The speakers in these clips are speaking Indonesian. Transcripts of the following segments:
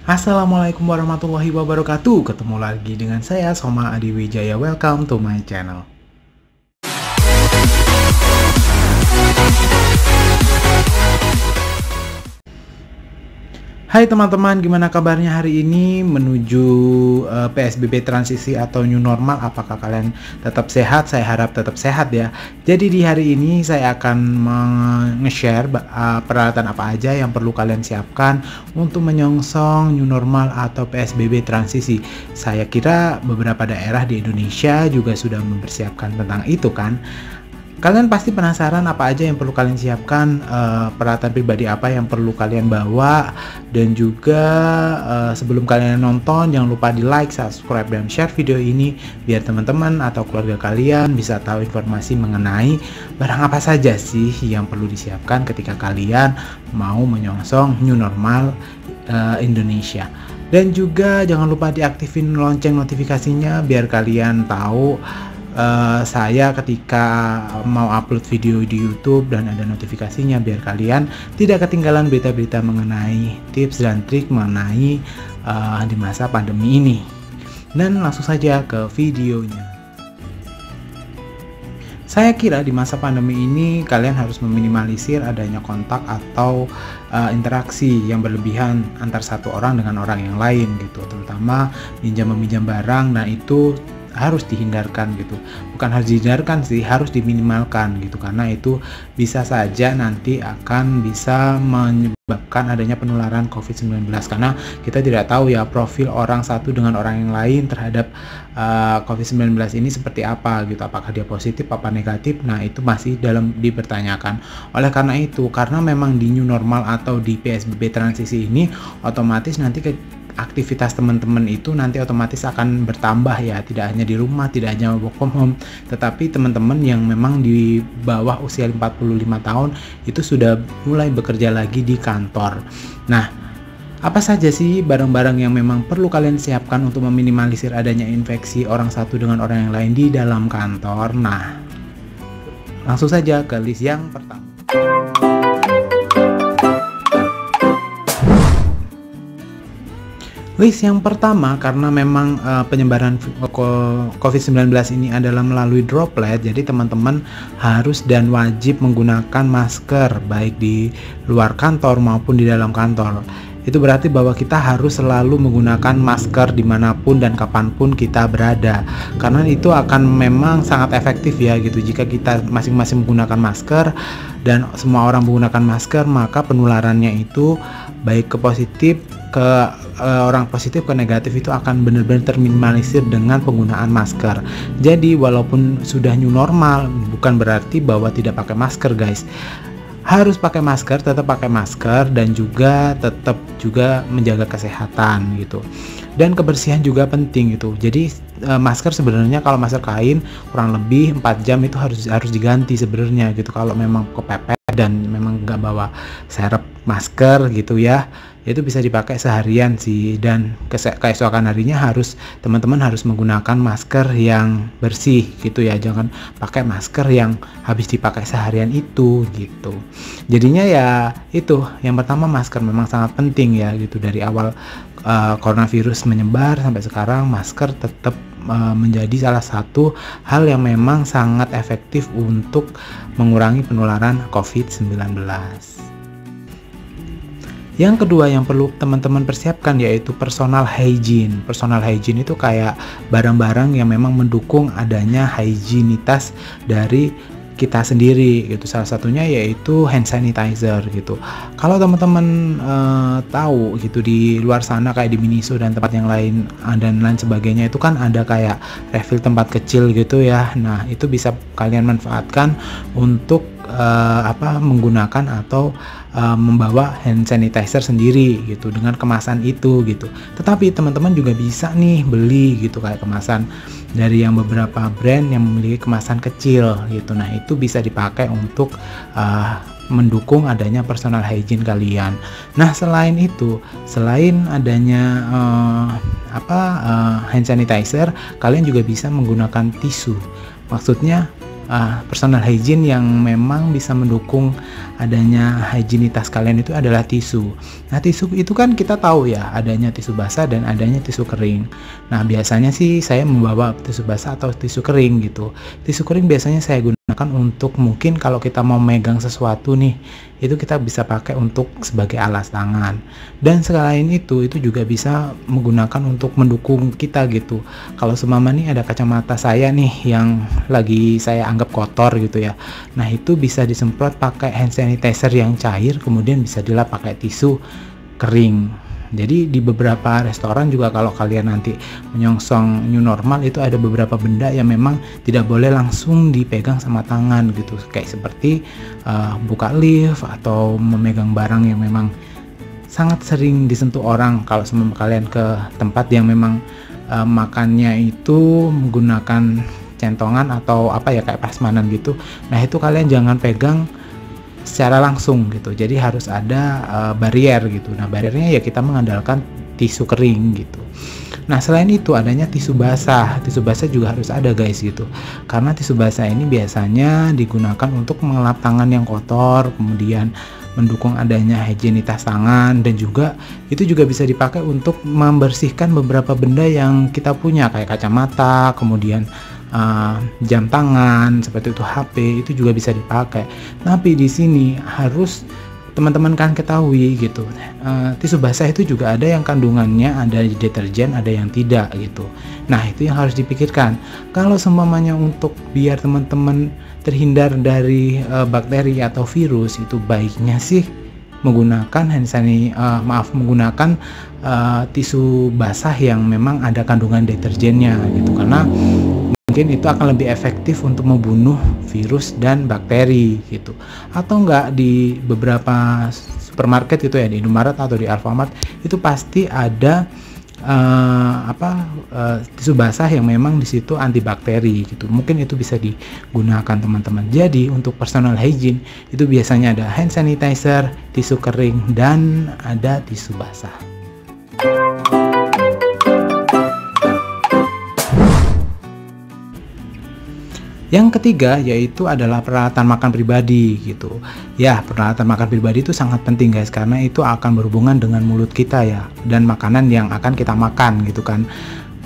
Assalamualaikum warahmatullahi wabarakatuh. Ketemu lagi dengan saya Soma Adi Wijaya. Welcome to my channel. Hai teman-teman, gimana kabarnya hari ini menuju PSBB transisi atau new normal? Apakah kalian tetap sehat? Saya harap tetap sehat ya. Jadi di hari ini saya akan nge-share peralatan apa aja yang perlu kalian siapkan untuk menyongsong new normal atau PSBB transisi. Saya kira beberapa daerah di Indonesia juga sudah mempersiapkan tentang itu kan. Kalian pasti penasaran apa aja yang perlu kalian siapkan, peralatan pribadi apa yang perlu kalian bawa, dan juga sebelum kalian nonton jangan lupa di like, subscribe, dan share video ini biar teman-teman atau keluarga kalian bisa tahu informasi mengenai barang apa saja sih yang perlu disiapkan ketika kalian mau menyongsong new normal Indonesia. Dan juga jangan lupa diaktifin lonceng notifikasinya biar kalian tahu saya ketika mau upload video di YouTube dan ada notifikasinya, biar kalian tidak ketinggalan berita-berita mengenai tips dan trik mengenai di masa pandemi ini. Dan langsung saja ke videonya. Saya kira di masa pandemi ini kalian harus meminimalisir adanya kontak atau interaksi yang berlebihan antar satu orang dengan orang yang lain gitu, terutama minjam-meminjam barang. Nah itu harus dihindarkan gitu, bukan harus dihindarkan sih, harus diminimalkan gitu, karena itu bisa saja nanti akan bisa menyebabkan adanya penularan COVID-19, karena kita tidak tahu ya profil orang satu dengan orang yang lain terhadap COVID-19 ini seperti apa gitu, apakah dia positif apa negatif. Nah itu masih dalam dipertanyakan. Oleh karena itu, karena memang di new normal atau di PSBB transisi ini otomatis nanti aktivitas teman-teman itu nanti otomatis akan bertambah ya, tidak hanya di rumah, tidak hanya work from home, tetapi teman-teman yang memang di bawah usia 45 tahun itu sudah mulai bekerja lagi di kantor. Nah, apa saja sih barang-barang yang memang perlu kalian siapkan untuk meminimalisir adanya infeksi orang satu dengan orang yang lain di dalam kantor? Nah, langsung saja ke list yang pertama. List yang pertama, karena memang penyebaran COVID-19 ini adalah melalui droplet, jadi teman-teman harus dan wajib menggunakan masker baik di luar kantor maupun di dalam kantor. Itu berarti bahwa kita harus selalu menggunakan masker dimanapun dan kapanpun kita berada, karena itu akan memang sangat efektif ya gitu. Jika kita masing-masing menggunakan masker dan semua orang menggunakan masker, maka penularannya itu baik ke positif ke orang positif ke negatif itu akan benar-benar terminimalisir dengan penggunaan masker. Jadi walaupun sudah new normal, bukan berarti bahwa tidak pakai masker guys. Harus pakai masker, tetap pakai masker, dan juga tetap juga menjaga kesehatan gitu. Dan kebersihan juga penting gitu. Jadi masker sebenarnya kalau masker kain kurang lebih 4 jam itu harus diganti sebenarnya gitu. Kalau memang kepepet dan memang nggak bawa serep masker gitu ya, itu bisa dipakai seharian sih. Dan keesokan harinya teman-teman harus menggunakan masker yang bersih gitu ya, jangan pakai masker yang habis dipakai seharian itu gitu. Jadinya ya itu yang pertama, masker memang sangat penting ya gitu. Dari awal coronavirus menyebar sampai sekarang, masker tetap menjadi salah satu hal yang memang sangat efektif untuk mengurangi penularan COVID-19. Yang kedua yang perlu teman-teman persiapkan yaitu personal hygiene. Personal hygiene itu kayak barang-barang yang memang mendukung adanya higienitas dari kita sendiri gitu. Salah satunya yaitu hand sanitizer gitu. Kalau teman-teman tahu gitu, di luar sana kayak di Miniso dan tempat yang lain dan lain sebagainya itu kan ada kayak refill tempat kecil gitu ya. Nah itu bisa kalian manfaatkan untuk menggunakan atau membawa hand sanitizer sendiri gitu dengan kemasan itu gitu. Tetapi teman-teman juga bisa nih beli gitu kayak kemasan dari yang beberapa brand yang memiliki kemasan kecil gitu. Nah itu bisa dipakai untuk mendukung adanya personal hygiene kalian. Nah selain itu, selain adanya hand sanitizer, kalian juga bisa menggunakan tisu. Maksudnya personal hygiene yang memang bisa mendukung adanya higienitas kalian itu adalah tisu. Nah, tisu itu kan kita tahu ya, adanya tisu basah dan adanya tisu kering. Nah, biasanya sih saya membawa tisu basah atau tisu kering gitu. Tisu kering biasanya saya gunakan untuk mungkin kalau kita mau megang sesuatu nih, itu kita bisa pakai untuk sebagai alas tangan. Dan selain itu juga bisa menggunakan untuk mendukung kita gitu. Kalau seumpama nih ada kacamata saya nih yang lagi saya anggap kotor gitu ya. Nah, itu bisa disemprot pakai hand sanitizer yang cair, kemudian bisa dilap pakai tisu kering. Jadi di beberapa restoran juga kalau kalian nanti menyongsong new normal itu ada beberapa benda yang memang tidak boleh langsung dipegang sama tangan gitu. Kayak seperti buka lift atau memegang barang yang memang sangat sering disentuh orang. Kalau semua kalian ke tempat yang memang makannya itu menggunakan centongan atau apa ya kayak prasmanan gitu. Nah, itu kalian jangan pegang secara langsung gitu. Jadi harus ada barrier gitu. Nah, barriernya ya kita mengandalkan tisu kering gitu. Nah, selain itu adanya tisu basah. Tisu basah juga harus ada guys gitu. Karena tisu basah ini biasanya digunakan untuk mengelap tangan yang kotor, kemudian mendukung adanya higienitas tangan, dan juga itu juga bisa dipakai untuk membersihkan beberapa benda yang kita punya kayak kacamata, kemudian jam tangan seperti itu, HP itu juga bisa dipakai. Tapi di sini harus teman-teman kan ketahui gitu, tisu basah itu juga ada yang kandungannya ada di deterjen, ada yang tidak gitu. Nah, itu yang harus dipikirkan. Kalau semuanya untuk biar teman-teman terhindar dari bakteri atau virus, itu baiknya sih menggunakan menggunakan tisu basah yang memang ada kandungan deterjennya gitu, karena mungkin itu akan lebih efektif untuk membunuh virus dan bakteri gitu. Atau enggak di beberapa supermarket itu ya, di Indomaret atau di Alfamart itu pasti ada tisu basah yang memang di situ antibakteri gitu. Mungkin itu bisa digunakan teman-teman. Jadi untuk personal hygiene itu biasanya ada hand sanitizer, tisu kering, dan ada tisu basah. Yang ketiga yaitu adalah peralatan makan pribadi gitu. Ya, peralatan makan pribadi itu sangat penting guys, karena itu akan berhubungan dengan mulut kita ya, dan makanan yang akan kita makan gitu kan.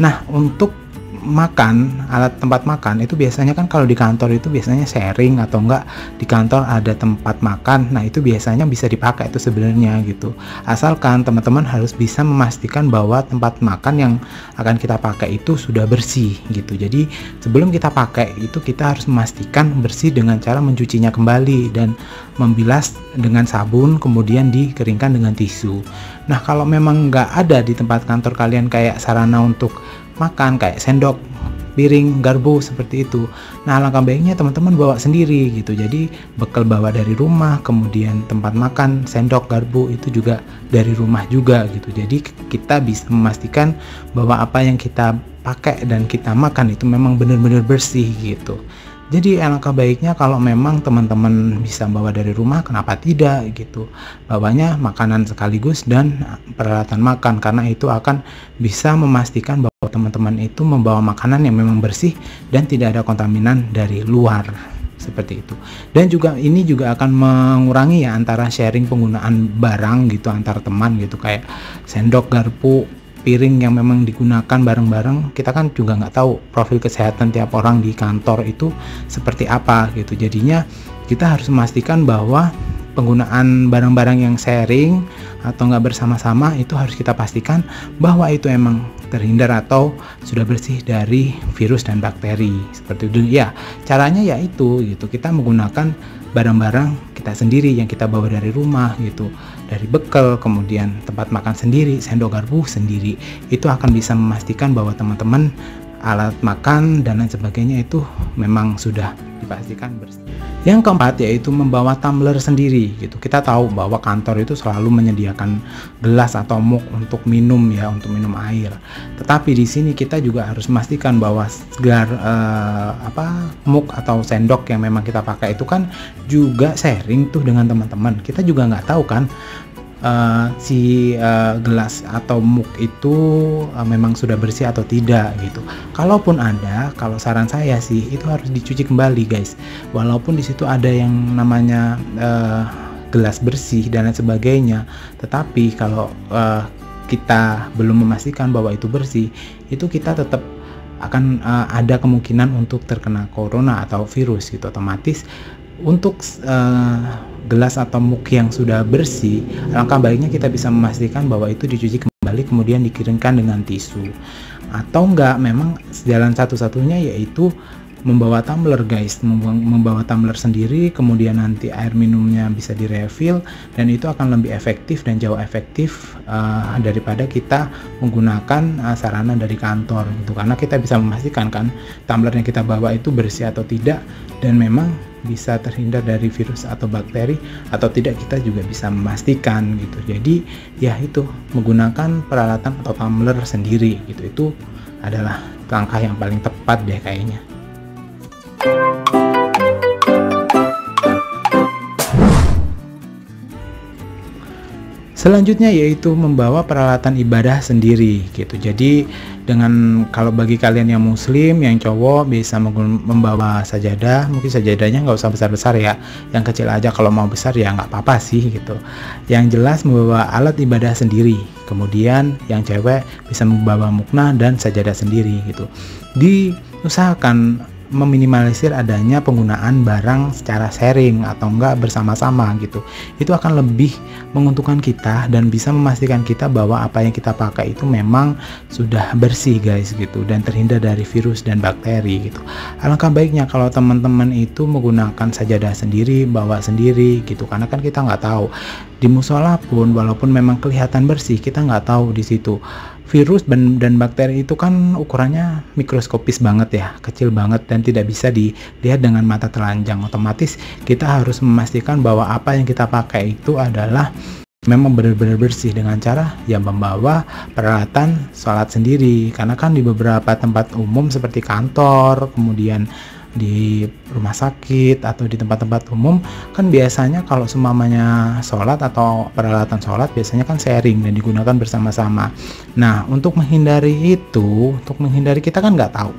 Nah, untuk makan, alat tempat makan itu biasanya kan kalau di kantor itu biasanya sharing, atau enggak di kantor ada tempat makan. Nah, itu biasanya bisa dipakai itu sebenarnya gitu. Asalkan teman-teman harus bisa memastikan bahwa tempat makan yang akan kita pakai itu sudah bersih gitu. Jadi sebelum kita pakai itu kita harus memastikan bersih dengan cara mencucinya kembali dan membilas dengan sabun, kemudian dikeringkan dengan tisu. Nah, kalau memang nggak ada di tempat kantor kalian kayak sarana untuk makan kayak sendok, piring, garpu seperti itu. Nah, alangkah baiknya teman-teman bawa sendiri gitu. Jadi bekal bawa dari rumah, kemudian tempat makan, sendok, garpu itu juga dari rumah juga gitu. Jadi kita bisa memastikan bahwa apa yang kita pakai dan kita makan itu memang benar-benar bersih gitu. Jadi alangkah baiknya kalau memang teman-teman bisa bawa dari rumah, kenapa tidak gitu. Bawanya makanan sekaligus dan peralatan makan, karena itu akan bisa memastikan bahwa teman-teman itu membawa makanan yang memang bersih dan tidak ada kontaminan dari luar. Seperti itu. Dan juga ini juga akan mengurangi ya antara sharing penggunaan barang gitu antar teman gitu, kayak sendok, garpu, piring yang memang digunakan bareng-bareng. Kita kan juga nggak tahu profil kesehatan tiap orang di kantor itu seperti apa gitu. Jadinya kita harus memastikan bahwa penggunaan barang-barang yang sharing atau nggak bersama-sama itu harus kita pastikan bahwa itu emang terhindar atau sudah bersih dari virus dan bakteri. Seperti itu ya. Caranya yaitu gitu, kita menggunakan barang-barang kita sendiri yang kita bawa dari rumah gitu, dari bekal, kemudian tempat makan sendiri, sendok, garpu sendiri. Itu akan bisa memastikan bahwa teman-teman alat makan dan lain sebagainya itu memang sudah dipastikan bersih. Yang keempat yaitu membawa tumbler sendiri gitu. Kita tahu bahwa kantor itu selalu menyediakan gelas atau mug untuk minum ya, untuk minum air. Tetapi di sini kita juga harus memastikan bahwa mug atau sendok yang memang kita pakai itu kan juga sharing tuh dengan teman-teman. Kita juga nggak tahu kan gelas atau mug itu memang sudah bersih atau tidak gitu. Kalaupun ada, kalau saran saya sih itu harus dicuci kembali guys. Walaupun di situ ada yang namanya gelas bersih dan lain sebagainya, tetapi kalau kita belum memastikan bahwa itu bersih, itu kita tetap akan ada kemungkinan untuk terkena corona atau virus gitu. Otomatis untuk gelas atau mug yang sudah bersih, alangkah baiknya kita bisa memastikan bahwa itu dicuci kembali kemudian dikeringkan dengan tisu. Atau enggak, memang jalan satu-satunya yaitu membawa tumbler guys, membawa tumbler sendiri, kemudian nanti air minumnya bisa direfill, dan itu akan lebih efektif dan jauh efektif daripada kita menggunakan sarana dari kantor gitu, karena kita bisa memastikan kan tumbler yang kita bawa itu bersih atau tidak, dan memang bisa terhindar dari virus atau bakteri atau tidak, kita juga bisa memastikan gitu. Jadi ya itu, menggunakan peralatan atau tumbler sendiri gitu, itu adalah langkah yang paling tepat deh kayaknya. Selanjutnya yaitu membawa peralatan ibadah sendiri gitu. Jadi dengan, kalau bagi kalian yang muslim, yang cowok bisa membawa sajadah, mungkin sajadahnya nggak usah besar-besar ya, yang kecil aja, kalau mau besar ya nggak apa-apa sih gitu. Yang jelas membawa alat ibadah sendiri. Kemudian yang cewek bisa membawa mukna dan sajadah sendiri gitu. Diusahakan meminimalisir adanya penggunaan barang secara sharing atau enggak bersama-sama gitu. Itu akan lebih menguntungkan kita dan bisa memastikan kita bahwa apa yang kita pakai itu memang sudah bersih guys gitu, dan terhindar dari virus dan bakteri gitu. Alangkah baiknya kalau teman-teman itu menggunakan sajadah sendiri, bawa sendiri gitu, karena kan kita nggak tahu di musola pun walaupun memang kelihatan bersih, kita nggak tahu di situ virus dan bakteri itu kan ukurannya mikroskopis banget ya, kecil banget dan tidak bisa dilihat dengan mata telanjang. Otomatis kita harus memastikan bahwa apa yang kita pakai itu adalah memang benar-benar bersih dengan cara ya membawa peralatan sholat sendiri. Karena kan di beberapa tempat umum seperti kantor, kemudian di rumah sakit atau di tempat-tempat umum kan biasanya kalau seumpamanya sholat atau peralatan sholat biasanya kan sharing dan digunakan bersama-sama. Nah, untuk menghindari itu, kita kan nggak tahu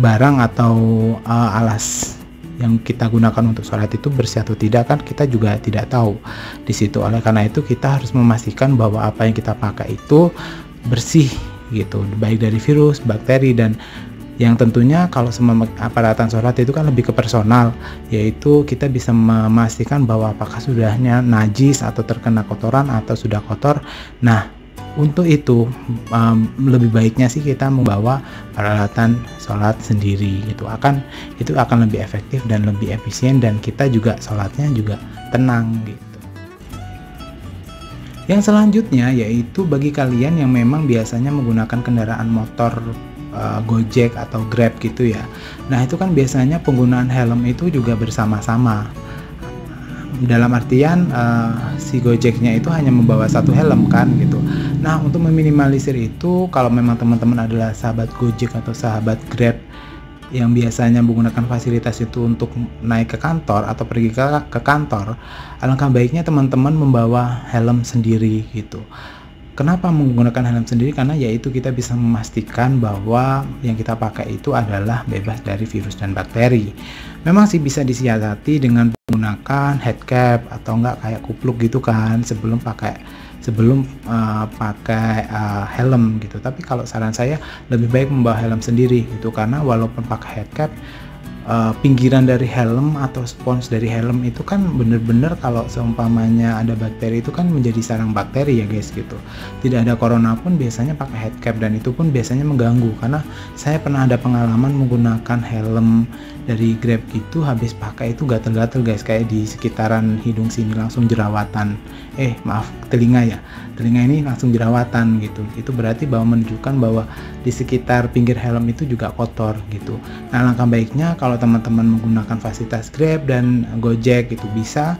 barang atau alas yang kita gunakan untuk sholat itu bersih atau tidak, kan kita juga tidak tahu di situ. Oleh karena itu kita harus memastikan bahwa apa yang kita pakai itu bersih gitu, baik dari virus, bakteri, dan yang tentunya kalau semua peralatan sholat itu kan lebih ke personal, yaitu kita bisa memastikan bahwa apakah sudahnya najis atau terkena kotoran atau sudah kotor. Nah, untuk itu lebih baiknya sih kita membawa peralatan sholat sendiri gitu. Itu akan lebih efektif dan lebih efisien, dan kita juga sholatnya juga tenang gitu. Yang selanjutnya yaitu bagi kalian yang memang biasanya menggunakan kendaraan motor Gojek atau Grab gitu ya. Nah, itu kan biasanya penggunaan helm itu juga bersama-sama. Dalam artian si Gojeknya itu hanya membawa satu helm kan gitu. Nah, untuk meminimalisir itu, kalau memang teman-teman adalah sahabat Gojek atau sahabat Grab yang biasanya menggunakan fasilitas itu untuk naik ke kantor atau pergi ke kantor, alangkah baiknya teman-teman membawa helm sendiri gitu. Kenapa menggunakan helm sendiri? Karena yaitu kita bisa memastikan bahwa yang kita pakai itu adalah bebas dari virus dan bakteri. Memang sih bisa disiasati dengan menggunakan head cap atau enggak kayak kupluk gitu kan sebelum pakai helm gitu. Tapi kalau saran saya lebih baik membawa helm sendiri gitu, karena walaupun pakai head cap, pinggiran dari helm atau spons dari helm itu kan bener-bener kalau seumpamanya ada bakteri itu kan menjadi sarang bakteri ya guys gitu. Tidak ada corona pun biasanya pakai head cap, dan itu pun biasanya mengganggu, karena saya pernah ada pengalaman menggunakan helm dari Grab gitu, habis pakai itu gatel-gatel guys, kayak di sekitaran hidung sini langsung jerawatan, telinga ini langsung jerawatan gitu. Itu berarti bahwa menunjukkan bahwa di sekitar pinggir helm itu juga kotor gitu. Nah, langkah baiknya kalau teman-teman menggunakan fasilitas Grab dan Gojek itu bisa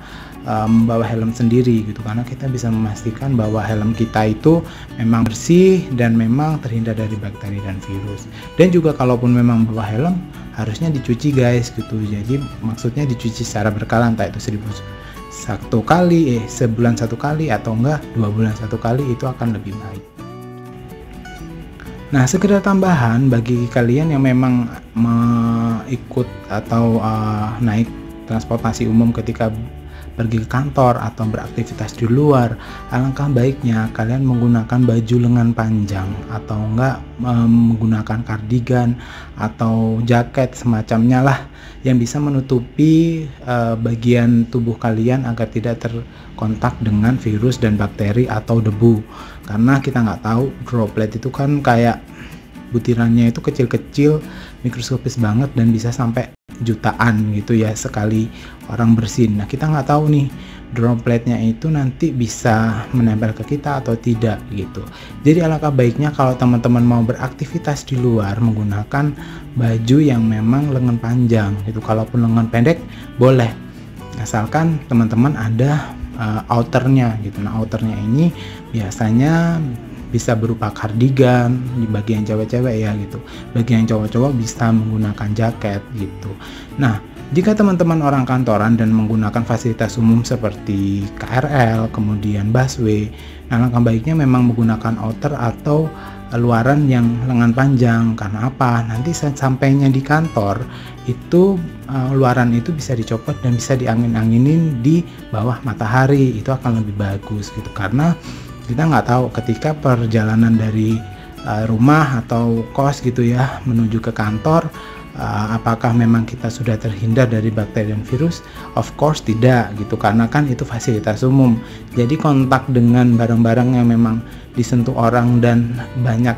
membawa helm sendiri gitu, karena kita bisa memastikan bahwa helm kita itu memang bersih dan memang terhindar dari bakteri dan virus. Dan juga kalaupun memang bawa helm harusnya dicuci guys gitu. Jadi maksudnya dicuci secara berkala, entah itu sebulan 1 kali atau enggak 2 bulan 1 kali, itu akan lebih baik. Nah, sekedar tambahan bagi kalian yang memang ikut atau naik transportasi umum ketika pergi ke kantor atau beraktivitas di luar, alangkah baiknya kalian menggunakan baju lengan panjang atau enggak menggunakan kardigan atau jaket semacamnya lah yang bisa menutupi bagian tubuh kalian agar tidak terkontak dengan virus dan bakteri atau debu. Karena kita nggak tahu, droplet itu kan kayak butirannya itu kecil-kecil, mikroskopis banget, dan bisa sampai jutaan gitu ya sekali orang bersin. Nah, kita nggak tahu nih dropletnya itu nanti bisa menempel ke kita atau tidak gitu. Jadi alangkah baiknya kalau teman-teman mau beraktivitas di luar menggunakan baju yang memang lengan panjang gitu. Kalaupun lengan pendek boleh, asalkan teman-teman ada outernya gitu. Nah, outernya ini biasanya bisa berupa kardigan di bagian cewek-cewek ya gitu. Bagi yang cowok-cowok bisa menggunakan jaket gitu. Nah, jika teman-teman orang kantoran dan menggunakan fasilitas umum seperti KRL, kemudian busway, nah langkah baiknya memang menggunakan outer atau luaran yang lengan panjang. Karena apa? Nanti saat sampainya di kantor itu luaran itu bisa dicopot dan bisa diangin-anginin di bawah matahari. Itu akan lebih bagus gitu, karena kita nggak tahu ketika perjalanan dari rumah atau kos gitu ya menuju ke kantor, apakah memang kita sudah terhindar dari bakteri dan virus? Of course tidak gitu, karena kan itu fasilitas umum. Jadi kontak dengan barang-barang yang memang disentuh orang dan banyak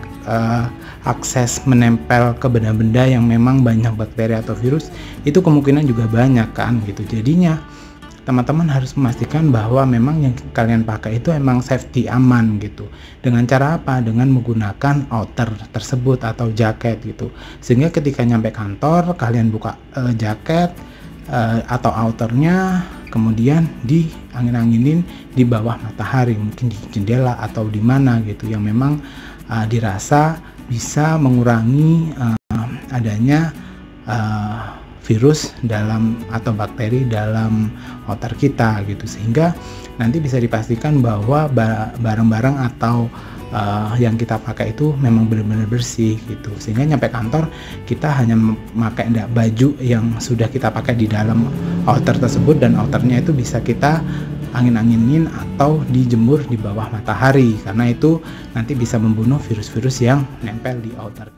akses menempel ke benda-benda yang memang banyak bakteri atau virus, itu kemungkinan juga banyak kan gitu. Jadinya teman-teman harus memastikan bahwa memang yang kalian pakai itu emang safety, aman gitu. Dengan cara apa? Dengan menggunakan outer tersebut atau jaket gitu. Sehingga ketika nyampe kantor kalian buka jaket atau outernya, kemudian diangin-anginin di bawah matahari, mungkin di jendela atau di mana gitu, yang memang dirasa bisa mengurangi adanya virus dalam atau bakteri dalam outer kita gitu, sehingga nanti bisa dipastikan bahwa barang-barang atau yang kita pakai itu memang benar-benar bersih gitu, sehingga nyampe kantor kita hanya memakai baju yang sudah kita pakai di dalam outer tersebut, dan outernya itu bisa kita angin-anginin atau dijemur di bawah matahari, karena itu nanti bisa membunuh virus-virus yang nempel di outer.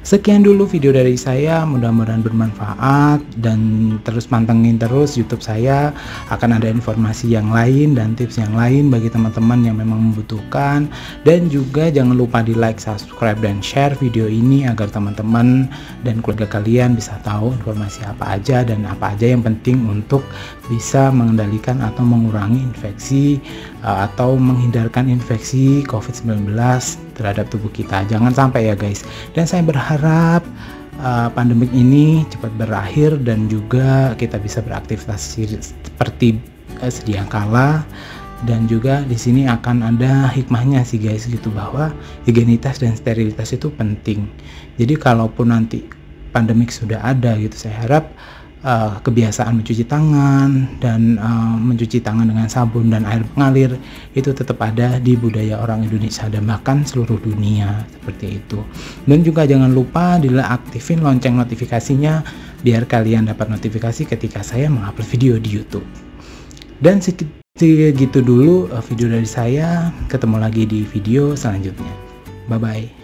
Sekian dulu video dari saya, mudah-mudahan bermanfaat, dan terus pantengin terus YouTube saya, akan ada informasi yang lain dan tips yang lain bagi teman-teman yang memang membutuhkan. Dan juga jangan lupa di like, subscribe, dan share video ini agar teman-teman dan keluarga kalian bisa tahu informasi apa aja dan apa aja yang penting untuk bisa mengendalikan atau mengurangi infeksi atau menghindarkan infeksi COVID-19 terhadap tubuh kita. Jangan sampai ya guys. Dan saya berharap pandemik ini cepat berakhir dan juga kita bisa beraktivitas seperti sedia kala. Dan juga di sini akan ada hikmahnya sih guys gitu, bahwa higienitas dan sterilitas itu penting. Jadi kalaupun nanti pandemik sudah ada gitu, saya harap kebiasaan mencuci tangan dan mencuci tangan dengan sabun dan air mengalir itu tetap ada di budaya orang Indonesia dan bahkan seluruh dunia seperti itu. Dan juga jangan lupa aktifin lonceng notifikasinya biar kalian dapat notifikasi ketika saya mengupload video di YouTube. Dan segitu dulu video dari saya. Ketemu lagi di video selanjutnya. Bye bye.